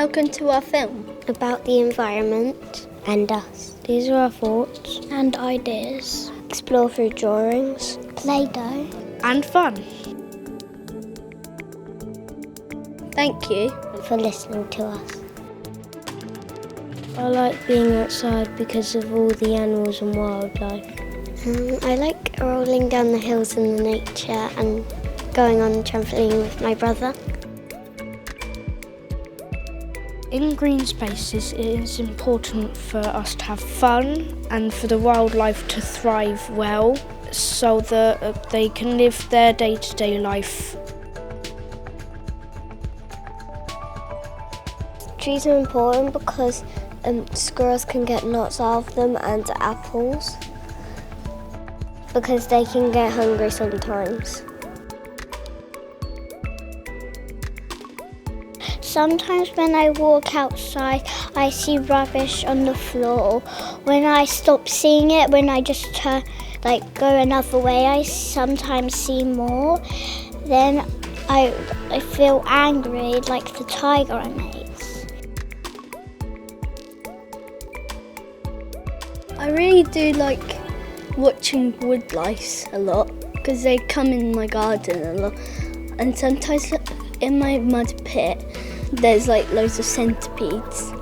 welcome to our film. About the environment and us. These are our thoughts and ideas. Explore through drawings, Play-Doh and fun. Thank you for listening to us. I like being outside because of all the animals and wildlife. I like rolling down the hills in the nature and going on the trampoline with my brother. In green spaces, it is important for us to have fun and for the wildlife to thrive well so that they can live their day-to-day life. Trees are important because squirrels can get nuts out of them and apples because they can get hungry sometimes. Sometimes when I walk outside, I see rubbish on the floor. When I stop seeing it, when I just go another way, I sometimes see more. Then I feel angry, like the tiger I made. I really do like watching wood lice a lot because they come in my garden a lot, and sometimes in my mud pit there's loads of centipedes.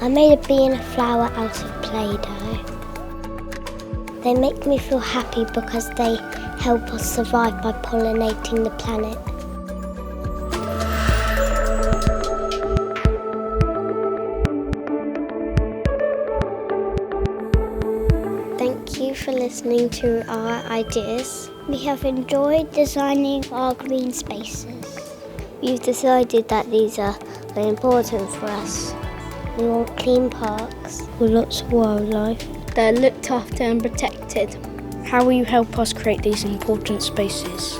I made a bee and a flower out of Play-Doh. They make me feel happy because they help us survive by pollinating the planet. Thank you for listening to our ideas. We have enjoyed designing our green spaces. We've decided that these are very important for us. We want clean parks with lots of wildlife. They're looked after and protected. How will you help us create these important spaces?